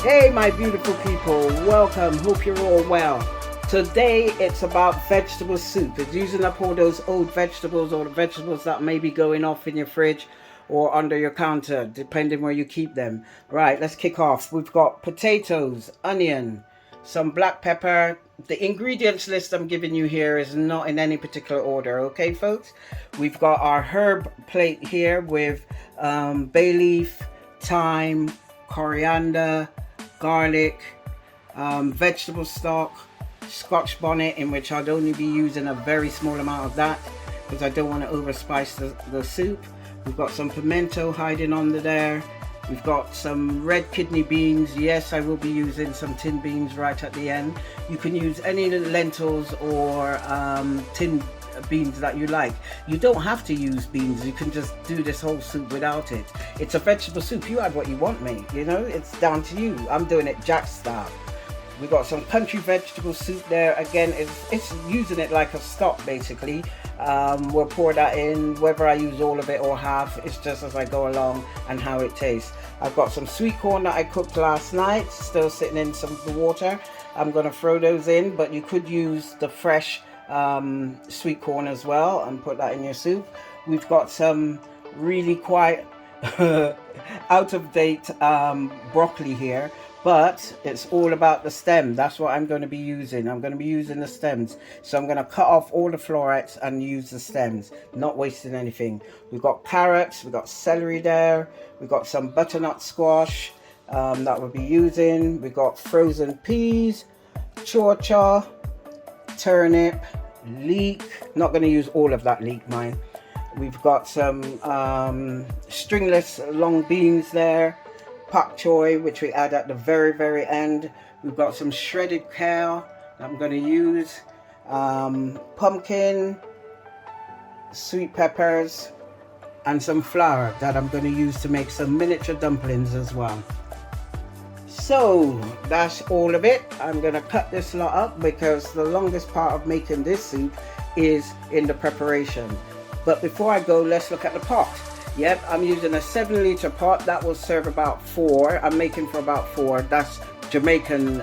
Hey my beautiful people, welcome, hope you're all well. Today it's about vegetable soup. It's using up all those old vegetables or the vegetables that may be going off in your fridge or under your counter, depending where you keep them. Right, let's kick off. We've got potatoes, onion, some black pepper. The ingredients list I'm giving you here is not in any particular order, okay folks? We've got our herb plate here with bay leaf, thyme, coriander, garlic, vegetable stock, Scotch bonnet, in which I'd only be using a very small amount of that because I don't want to overspice the soup. We've got some pimento hiding under there. We've got some red kidney beans. Yes, I will be using some tin beans right at the end. You can use any lentils or tin beans that you like. You don't have to use beans. You can just do this whole soup without it. It's a vegetable soup. You add what you want, mate. You know, it's down to you. I'm doing it Jaxz style. We got some country vegetable soup there. Again, it's using it like a stock basically. We'll pour that in, whether I use all of it or half. It's just as I go along and how it tastes. I've got some sweet corn that I cooked last night, still sitting in some of the water. I'm going to throw those in, but you could use the fresh sweet corn as well and put that in your soup. We've got some really quite out of date broccoli here, but it's all about the stem. That's what I'm going to be using. I'm going to be using the stems, so I'm going to cut off all the florets and use the stems, not wasting anything. We've got carrots, we've got celery there, we've got some butternut squash that we'll be using. We've got frozen peas, chaw-chaw, turnip, leek. Not going to use all of that leek, mine. We've got some stringless long beans there, pak choy, which we add at the very end. We've got some shredded kale that I'm going to use, pumpkin, sweet peppers, and some flour that I'm going to use to make some miniature dumplings as well. So that's all of it. I'm going to cut this lot up because the longest part of making this soup is in the preparation. But before I go, let's look at the pot. Yep, I'm using a 7-litre pot that will serve about 4. I'm making for about 4. That's Jamaican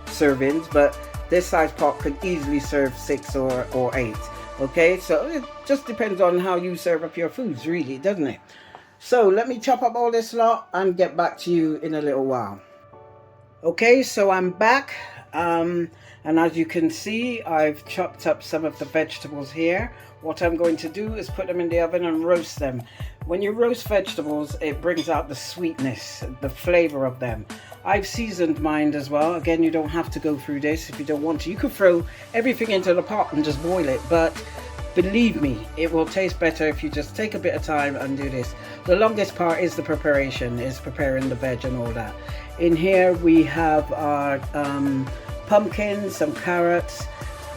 servings, but this size pot could easily serve 6 or 8. Okay, so it just depends on how you serve up your foods, really, doesn't it? So let me chop up all this lot and get back to you in a little while. Okay, so I'm back, and as you can see, I've chopped up some of the vegetables here. What I'm going to do is put them in the oven and roast them. When you roast vegetables, it brings out the sweetness, the flavor of them. I've seasoned mine as well. Again, you don't have to go through this if you don't want to. You could throw everything into the pot and just boil it, but believe me, it will taste better if you just take a bit of time and do this. The longest part is the preparation, is preparing the veg and all that. In here we have our pumpkin, some carrots,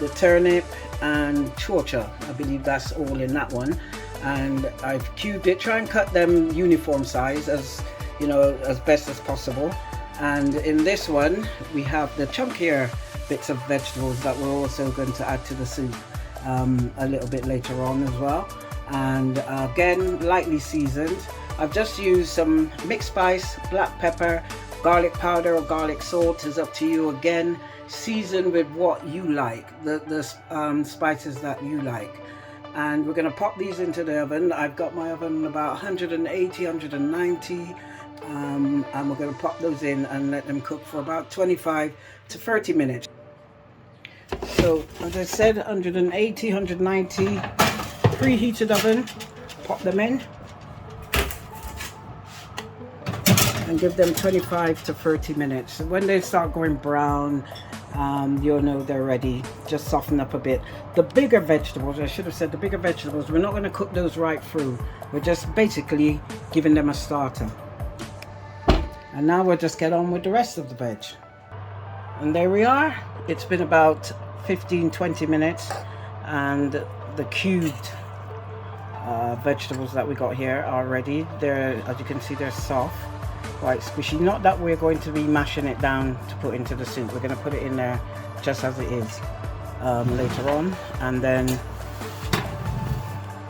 the turnip, and chaw-chaw. I believe that's all in that one. And I've cubed it. Try and cut them uniform size, as you know, as best as possible. And in this one we have the chunkier bits of vegetables that we're also going to add to the soup a little bit later on as well. And again, lightly seasoned. I've just used some mixed spice, black pepper, garlic powder or garlic salt, is up to you. Again, season with what you like, the spices that you like. And we're going to pop these into the oven. I've got my oven about 180, 190, and we're going to pop those in and let them cook for about 25 to 30 minutes. So as I said, 180, 190, preheated oven. Pop them in and give them 25 to 30 minutes. When they start going brown, you'll know they're ready. Just soften up a bit. The bigger vegetables, I should have said the bigger vegetables, we're not going to cook those right through. We're just basically giving them a starter. And now we'll just get on with the rest of the veg. And there we are. It's been about 15-20 minutes, and the cubed vegetables that we got here are ready. They're, as you can see, they're soft, quite squishy. Not that we're going to be mashing it down to put into the soup. We're going to put it in there just as it is later on. And then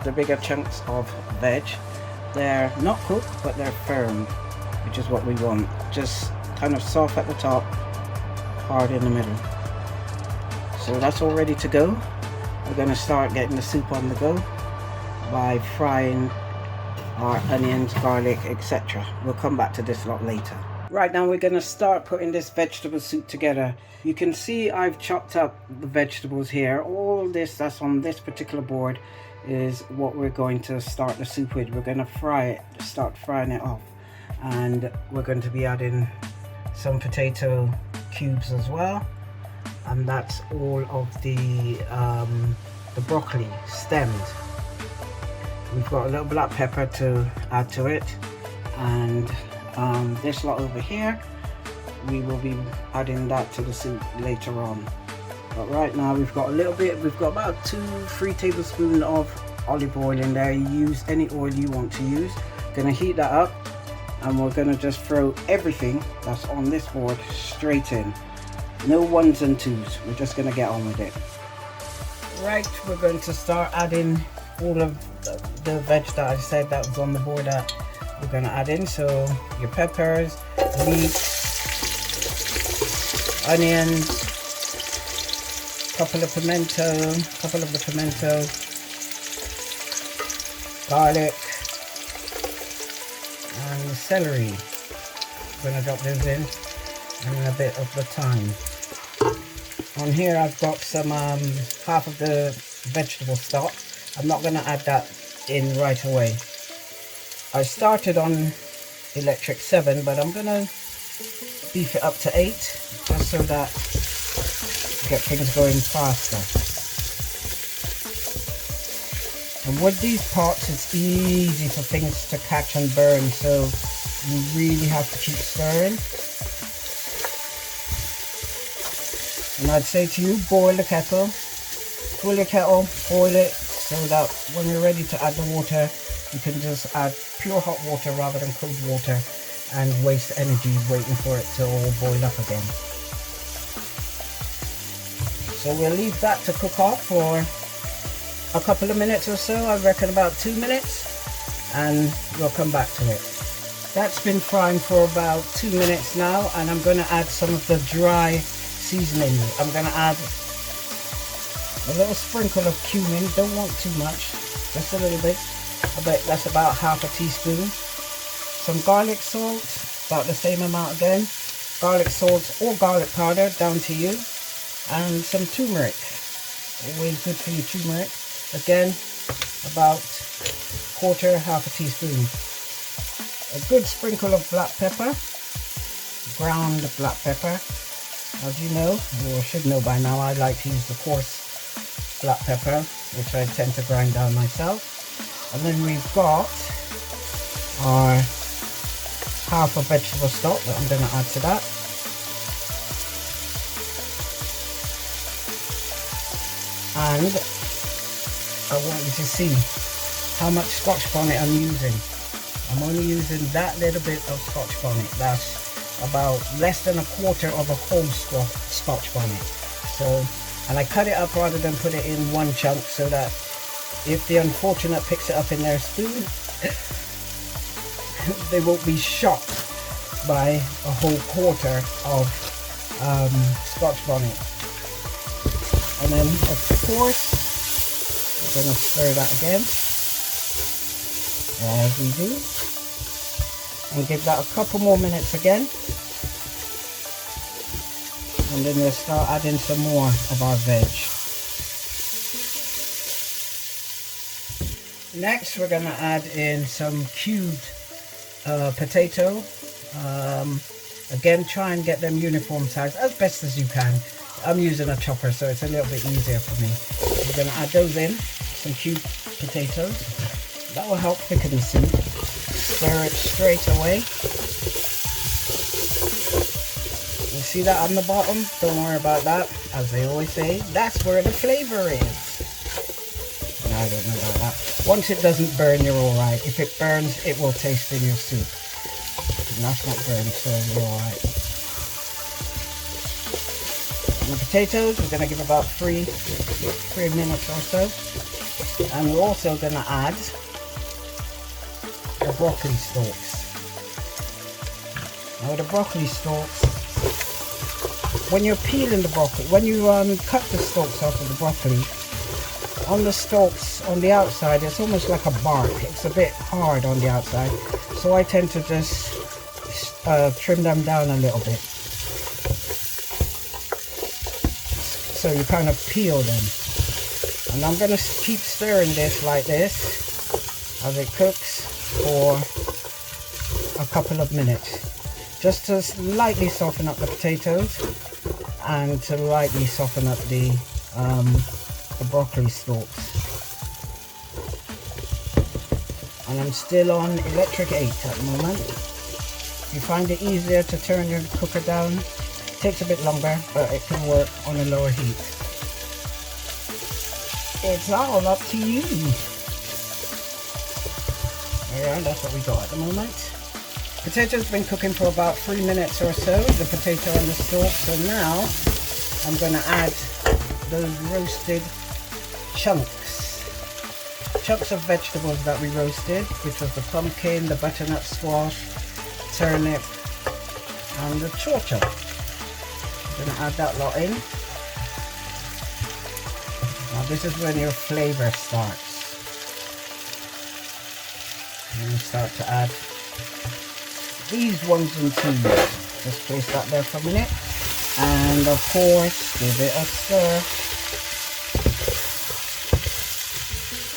the bigger chunks of veg, they're not cooked but they're firm, which is what we want. Just kind of soft at the top, hard in the middle. So that's all ready to go. We're going to start getting the soup on the go by frying our onions, garlic, etc. We'll come back to this a lot later. Right now we're going to start putting this vegetable soup together. You can see I've chopped up the vegetables here. All this that's on this particular board is what we're going to start the soup with. We're going to fry it, start frying it off. And we're going to be adding some potato cubes as well. And that's all of the broccoli stemmed. We've got a little black pepper to add to it, and this lot over here, we will be adding that to the soup later on. But right now we've got a little bit, we've got about 2-3 tablespoons of olive oil in there. You use any oil you want to use. Gonna heat that up, and we're gonna just throw everything that's on this board straight in. No ones and twos, we're just gonna get on with it. Right, we're going to start adding all of the veg that I said that was on the board that we're going to add in. So your peppers, leeks, onions, couple of the pimento, garlic, and the celery. I'm going to drop those in, and a bit of the thyme. On here I've got some half of the vegetable stock. I'm not going to add that in right away. I started on electric 7, but I'm going to beef it up to 8 just so that get things going faster. And with these pots it's easy for things to catch and burn, so you really have to keep stirring. And I'd say to you, boil the kettle, fill your kettle, boil it, so that when you're ready to add the water, you can just add pure hot water rather than cold water and waste energy waiting for it to all boil up again. So we'll leave that to cook off for a couple of minutes or so, I reckon about 2 minutes, and we'll come back to it. That's been frying for about 2 minutes now, and I'm going to add some of the dry seasoning. I'm going to add a little sprinkle of cumin, don't want too much, just a little bit. I bet that's about half a teaspoon. Some garlic salt, about the same amount again. Garlic salt or garlic powder, down to you. And some turmeric, always good for your turmeric. Again, about half a teaspoon. A good sprinkle of black pepper, ground black pepper. As you know, or should know by now, I like to use the coarse black pepper, which I tend to grind down myself. And then we've got our half of vegetable stock that I'm going to add to that. And I want you to see how much Scotch bonnet I'm using. I'm only using that little bit of Scotch bonnet. That's about less than a quarter of a whole Scotch bonnet. So, and I cut it up rather than put it in one chunk, so that if the unfortunate picks it up in their spoon, they won't be shocked by a whole quarter of Scotch bonnet. And then of course we're going to stir that again, as we do, and give that a couple more minutes again, and then we'll start adding some more of our veg. Next we're going to add in some cubed potato. Again, try and get them uniform size as best as you can. I'm using a chopper, so it's a little bit easier for me. We're going to add those in, some cubed potatoes. That will help thicken the soup. Stir it straight away. You see that on the bottom? Don't worry about that. As they always say, that's where the flavor is. No, I don't know about that. Once it doesn't burn, you're alright. If it burns, it will taste in your soup. And that's not burned, so you're alright. The potatoes, we're going to give about 3 minutes or so. And we're also going to add the broccoli stalks. Now the broccoli stalks, when you're peeling the broccoli, when you cut the stalks off of the broccoli, on the stalks on the outside, it's almost like a bark. It's a bit hard on the outside, so I tend to just trim them down a little bit. So you kind of peel them. And I'm going to keep stirring this like this as it cooks for a couple of minutes, just to lightly soften up the potatoes and to lightly soften up the broccoli stalks. And I'm still on electric 8 at the moment. If you find it easier to turn your cooker down, it takes a bit longer, but it can work on a lower heat. It's all up to you. Yeah, that's what we got at the moment. Potato's been cooking for about 3 minutes or so, the potato and the stalk. So now I'm going to add those roasted chunks of vegetables that we roasted, which was the pumpkin, the butternut squash, turnip, and the chorcha. I'm going to add that lot in. Now this is when your flavor starts. And you start to add these 1s and 2s. Just place that there for a minute. And of course, give it a stir.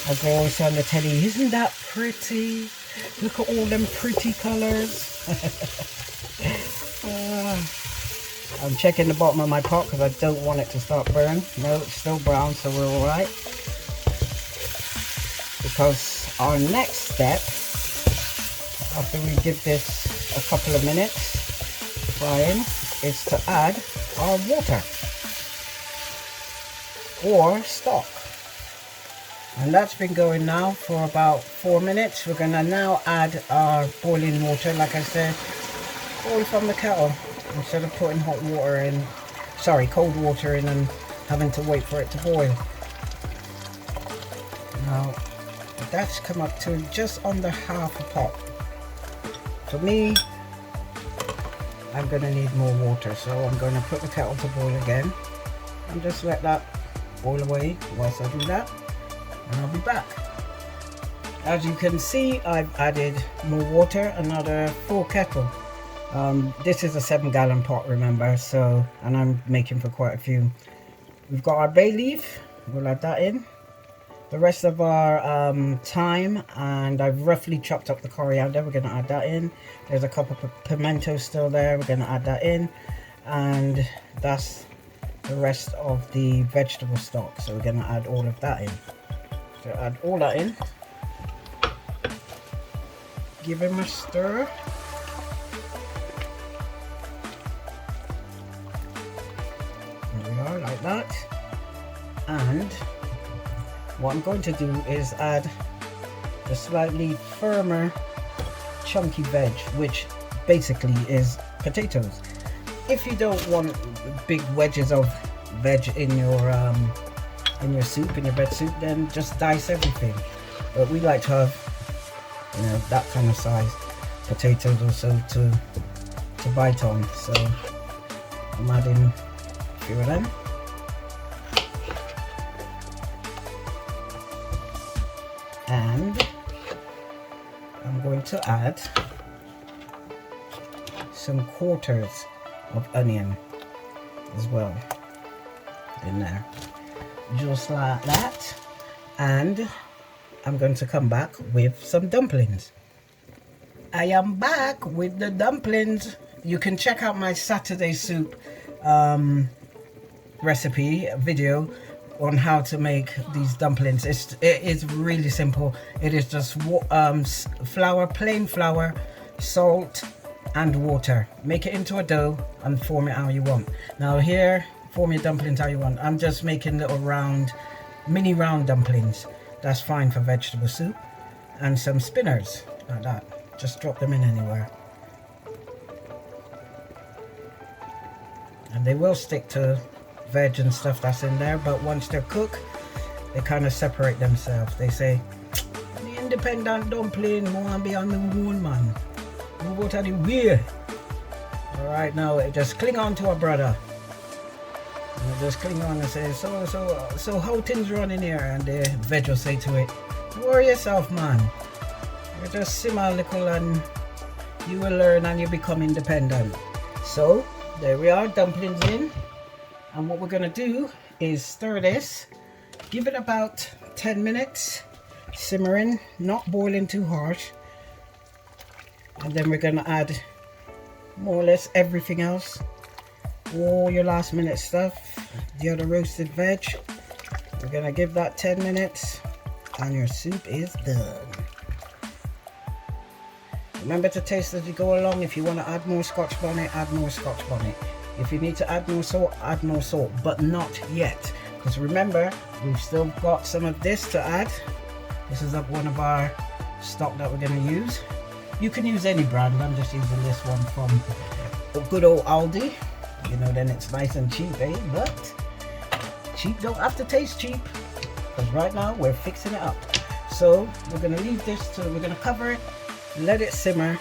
As they always say on the telly, isn't that pretty? Look at all them pretty colors. I'm checking the bottom of my pot because I don't want it to start burning. No, it's still brown, so we're alright. Because our next step, after we give this a couple of minutes frying, is to add our water or stock. And that's been going now for about 4 minutes. We're going to now add our boiling water, like I said, boil from the kettle instead of putting hot water in, cold water in and having to wait for it to boil. Now that's come up to just under half a pot. For me, I'm going to need more water, so I'm going to put the kettle to boil again and just let that boil away whilst I do that, and I'll be back. As you can see, I've added more water, another full kettle. This is a 7-gallon pot, remember, so, and I'm making for quite a few. We've got our bay leaf, we'll add that in. The rest of our thyme, and I've roughly chopped up the coriander, we're going to add that in. There's a couple of pimentos still there, we're going to add that in. And that's the rest of the vegetable stock, so we're going to add all of that in. So add all that in. Give him a stir. There we are, like that. And what I'm going to do is add the slightly firmer chunky veg, which basically is potatoes. If you don't want big wedges of veg in your soup, in your veg soup, then just dice everything. But we like to have, you know, that kind of size potatoes also to bite on. So I'm adding a few of them. And I'm going to add some quarters of onion as well in there, just like that. And I'm going to come back with some dumplings. I am back with the dumplings. You can check out my Saturday soup recipe video on how to make these dumplings. It is really simple. It is just flour, plain flour, salt and water. Make it into a dough and form it how you want. Now here, form your dumplings how you want. I'm just making little round, mini round dumplings. That's fine for vegetable soup. And some spinners like that. Just drop them in anywhere. And they will stick to veg and stuff that's in there, but once they're cooked, they kind of separate themselves. They say, the independent dumpling won't be on the own, man. You go to the way. All right, now just cling on to our brother. Just cling on and say, so how things running here? And the veg will say to it, don't worry yourself, man. You just simmer a little and you will learn and you become independent. So there we are, dumplings in. And what we're gonna do is stir this, give it about 10 minutes, simmering, not boiling too harsh. And then we're gonna add more or less everything else. All your last minute stuff, the other roasted veg. We're gonna give that 10 minutes and your soup is done. Remember to taste as you go along. If you want to add more scotch bonnet, add more scotch bonnet. If you need to add more salt, add more salt, but not yet. Because remember, we've still got some of this to add. This is one of our stock that we're going to use. You can use any brand. I'm just using this one from good old Aldi. You know, then it's nice and cheap, eh? But cheap don't have to taste cheap. Because right now we're fixing it up. So we're going to leave this to, we're going to cover it, let it simmer.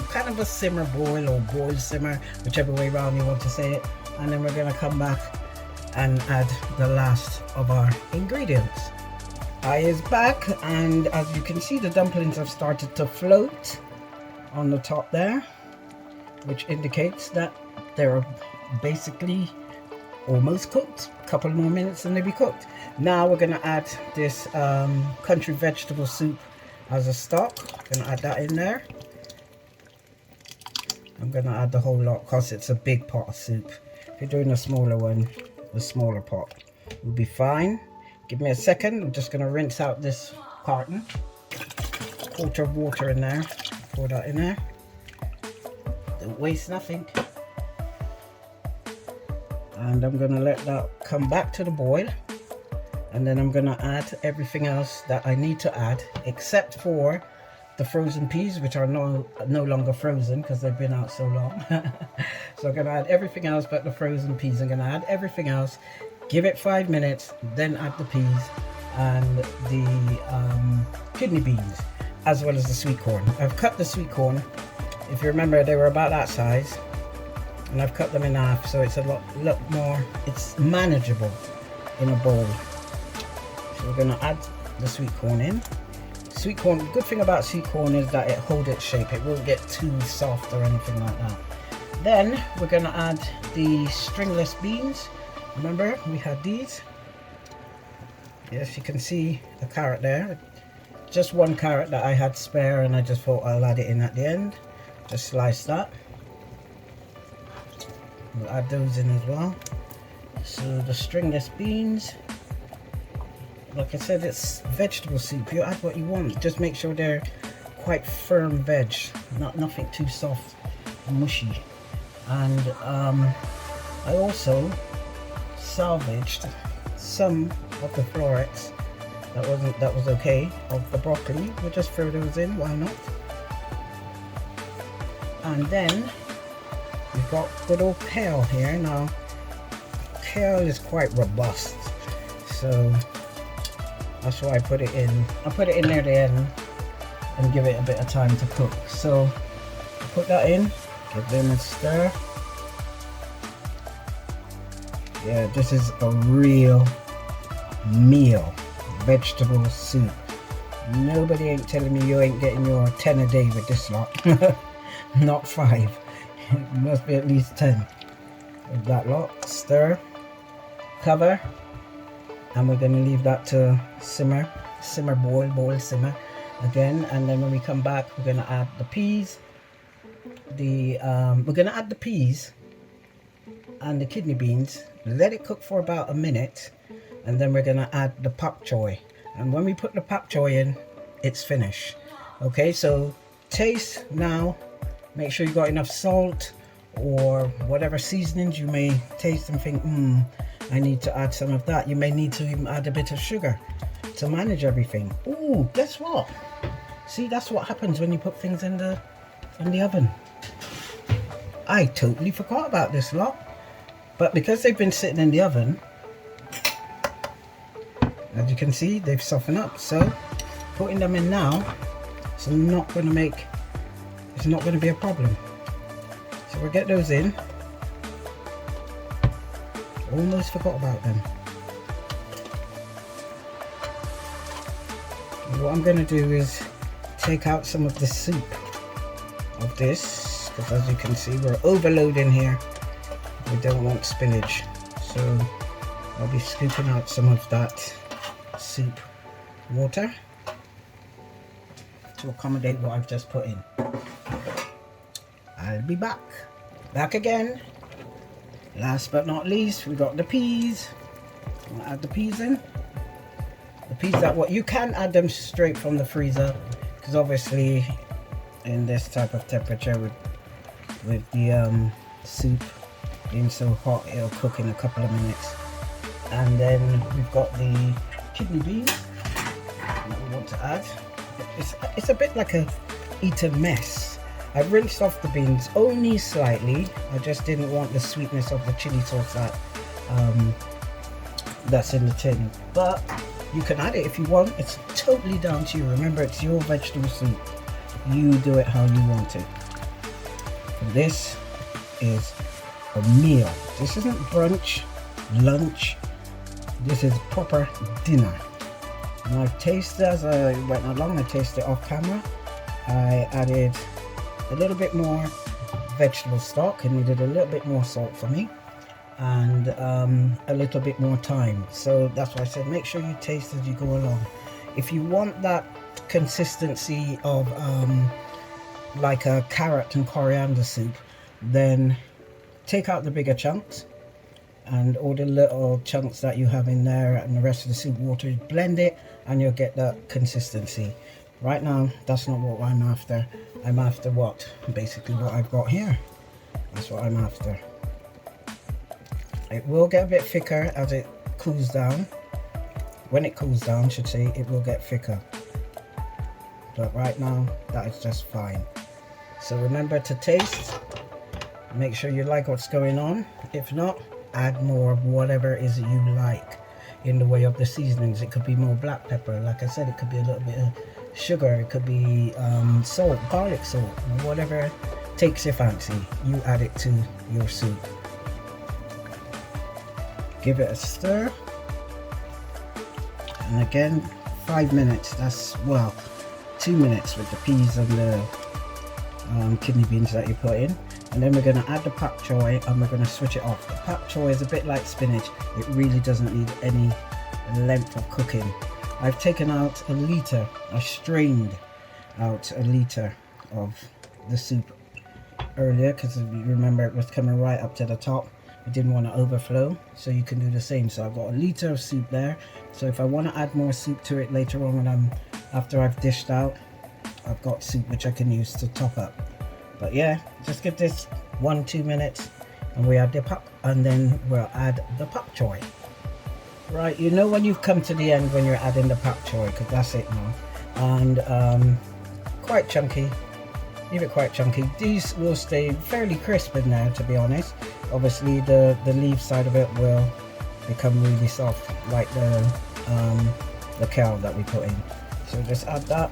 Kind of a simmer boil or boil simmer, whichever way around you want to say it. And then we're going to come back and add the last of our ingredients. Eye is back, and as you can see, the dumplings have started to float on the top there, which indicates that they're basically almost cooked. A couple more minutes and they'll be cooked. Now we're going to add this country vegetable soup as a stock. I'm going to add that in there. I'm going to add the whole lot because it's a big pot of soup. If you're doing a smaller one, the smaller pot will be fine. Give me a second. I'm just going to rinse out this carton. Quarter of water in there. Pour that in there. Don't waste nothing. And I'm going to let that come back to the boil. And then I'm going to add everything else that I need to add, except for the frozen peas, which are no longer frozen because they've been out so long. So I'm going to add everything else but the frozen peas. I'm going to add everything else, give it 5 minutes, then add the peas and the kidney beans, as well as the sweet corn. I've cut the sweet corn. If you remember, they were about that size, and I've cut them in half, so it's a lot more, it's manageable in a bowl. So we're going to add the sweet corn in. Sweet corn, the good thing about sweet corn is that it holds its shape. It won't get too soft or anything like that. Then we're going to add the stringless beans. Remember, we had these. Yes, you can see a carrot there. Just one carrot that I had spare, and I just thought I'll add it in at the end. Just slice that. We'll add those in as well. So the stringless beans. Like I said, it's vegetable soup. You add what you want. Just make sure they're quite firm veg, nothing too soft and mushy. And I also salvaged some of the florets that was okay of the broccoli. We'll just throw those in, why not? And then we've got good old kale here. Now kale is quite robust, so that's why I put it in. I put it in near the end and give it a bit of time to cook. So put that in, give them a stir. Yeah, this is a real meal, vegetable soup. Nobody ain't telling me you ain't getting your 10 a day with this lot. Not 5. It must be at least 10 with that lot. Stir, cover, and we're going to leave that to simmer, boil, simmer again. And then when we come back, we're going to add the peas. We're going to add the peas and the kidney beans. Let it cook for about a minute, and then we're going to add the pak choy. And when we put the pak choy in, it's finished. Okay, so taste now. Make sure you got enough salt or whatever seasonings you may taste and think, I need to add some of that. You may need to even add a bit of sugar to manage everything. Ooh, guess what? See, that's what happens when you put things in the oven. I totally forgot about this lot. But because they've been sitting in the oven, as you can see, they've softened up. So putting them in now, it's not going to be a problem. we'll get those in. Almost forgot about them. And what I'm going to do is take out some of the soup of this, because as you can see we're overloading here. We don't want spillage, so I'll be scooping out some of that soup water to accommodate what I've just put in. I'll be back again. Last but not least, we got the peas. I'll add the peas in. The peas that what you can add them straight from the freezer, because obviously in this type of temperature with the soup being so hot, it'll cook in a couple of minutes. And then we've got the kidney beans that we want to add. It's a bit like a eaten mess. I've rinsed off the beans only slightly. I just didn't want the sweetness of the chili sauce that's in the tin. But you can add it if you want. It's totally down to you. Remember, it's your vegetable soup. You do it how you want it. This is a meal. This isn't brunch, lunch. This is proper dinner. And I've tasted as I went along. I tasted off camera. I added a little bit more vegetable stock. It needed a little bit more salt for me, and a little bit more time. So that's why I said make sure you taste as you go along. If you want that consistency of like a carrot and coriander soup, then take out the bigger chunks and all the little chunks that you have in there and the rest of the soup water, blend it and you'll get that consistency. Right now that's not what I'm after. I'm after what basically what I've got here. That's what I'm after. It will get a bit thicker as it cools down. When it cools down, I should say, it will get thicker. But right now that is just fine. So remember to taste. Make sure you like what's going on. If not, add more of whatever it is that you like in the way of the seasonings. It could be more black pepper. Like I said, it could be a little bit of sugar. It could be salt, garlic salt, whatever takes your fancy. You add it to your soup. Give it a stir. And again, 5 minutes. That's, well, 2 minutes with the peas and the kidney beans that you put in. And then we're going to add the pak choy and we're going to switch it off. The pak choy is a bit like spinach. It really doesn't need any length of cooking. I've taken out a litre. I strained out a litre of the soup earlier because you remember it was coming right up to the top. I didn't want to overflow, so you can do the same. So I've got a litre of soup there. So if I want to add more soup to it later on when after I've dished out, I've got soup which I can use to top up. But yeah, just give this 1-2 minutes and we add the pak, and then we'll add the pak choy. Right, you know when you've come to the end when you're adding the pak choy, because that's it now. And quite chunky. Leave it quite chunky. These will stay fairly crisp in there, to be honest. Obviously the leaf side of it will become really soft, like the kale that we put in. So just add that.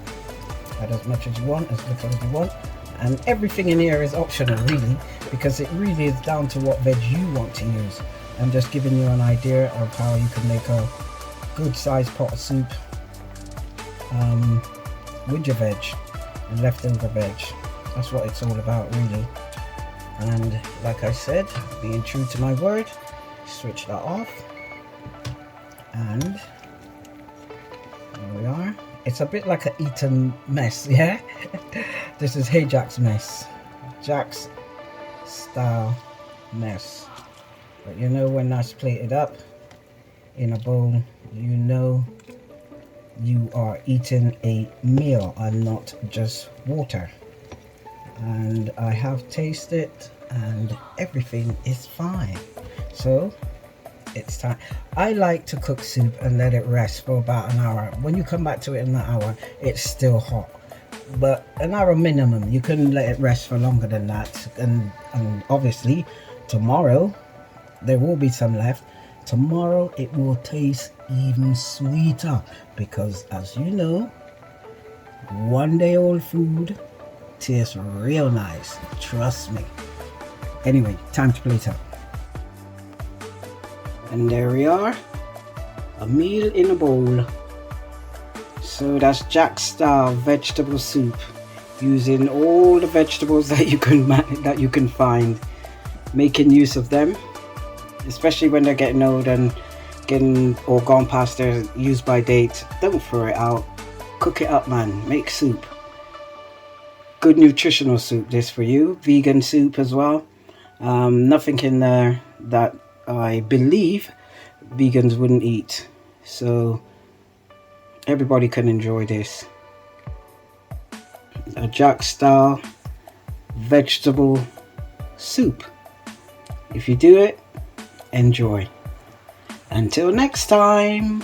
Add as much as you want, as little as you want. And everything in here is optional really, because it really is down to what veg you want to use. I'm just giving you an idea of how you can make a good sized pot of soup with your veg and leftover veg. That's what it's all about really. And like I said, being true to my word, switch that off, and there we are. It's a bit like an eaten mess, yeah? This is Hey Jaxz mess. Jaxz style mess. But you know when that's plated up in a bowl, you know you are eating a meal and not just water. And I have tasted and everything is fine. So it's time. I like to cook soup and let it rest for about an hour. When you come back to it in that hour, it's still hot. But an hour minimum. You can let it rest for longer than that. And obviously tomorrow there will be some left. Tomorrow it will taste even sweeter, because as you know, 1 day old food tastes real nice. Trust me. Anyway, time to plate up. And there we are, a meal in a bowl. So that's Jaxz Style Vegetable Soup, using all the vegetables that you can find, making use of them, especially when they're getting old and getting or gone past their use by date. Don't throw it out, cook it up, man. Make soup. Good nutritional soup this for you. Vegan soup as well. Nothing in there that I believe vegans wouldn't eat, so everybody can enjoy this. A Jaxz Style Vegetable Soup. If you do it, enjoy. Until next time.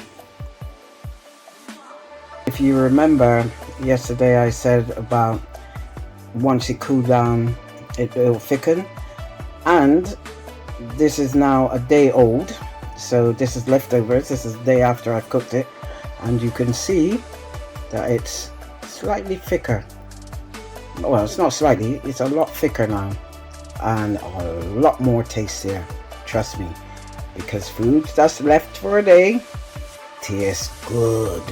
If you remember, yesterday I said about once it cooled down, it will thicken, and this is now a day old, so this is leftovers. This is the day after I cooked it, and you can see that it's slightly thicker. Well, it's not slightly, it's a lot thicker now, and a lot more tastier, trust me, because food that's left for a day tastes good.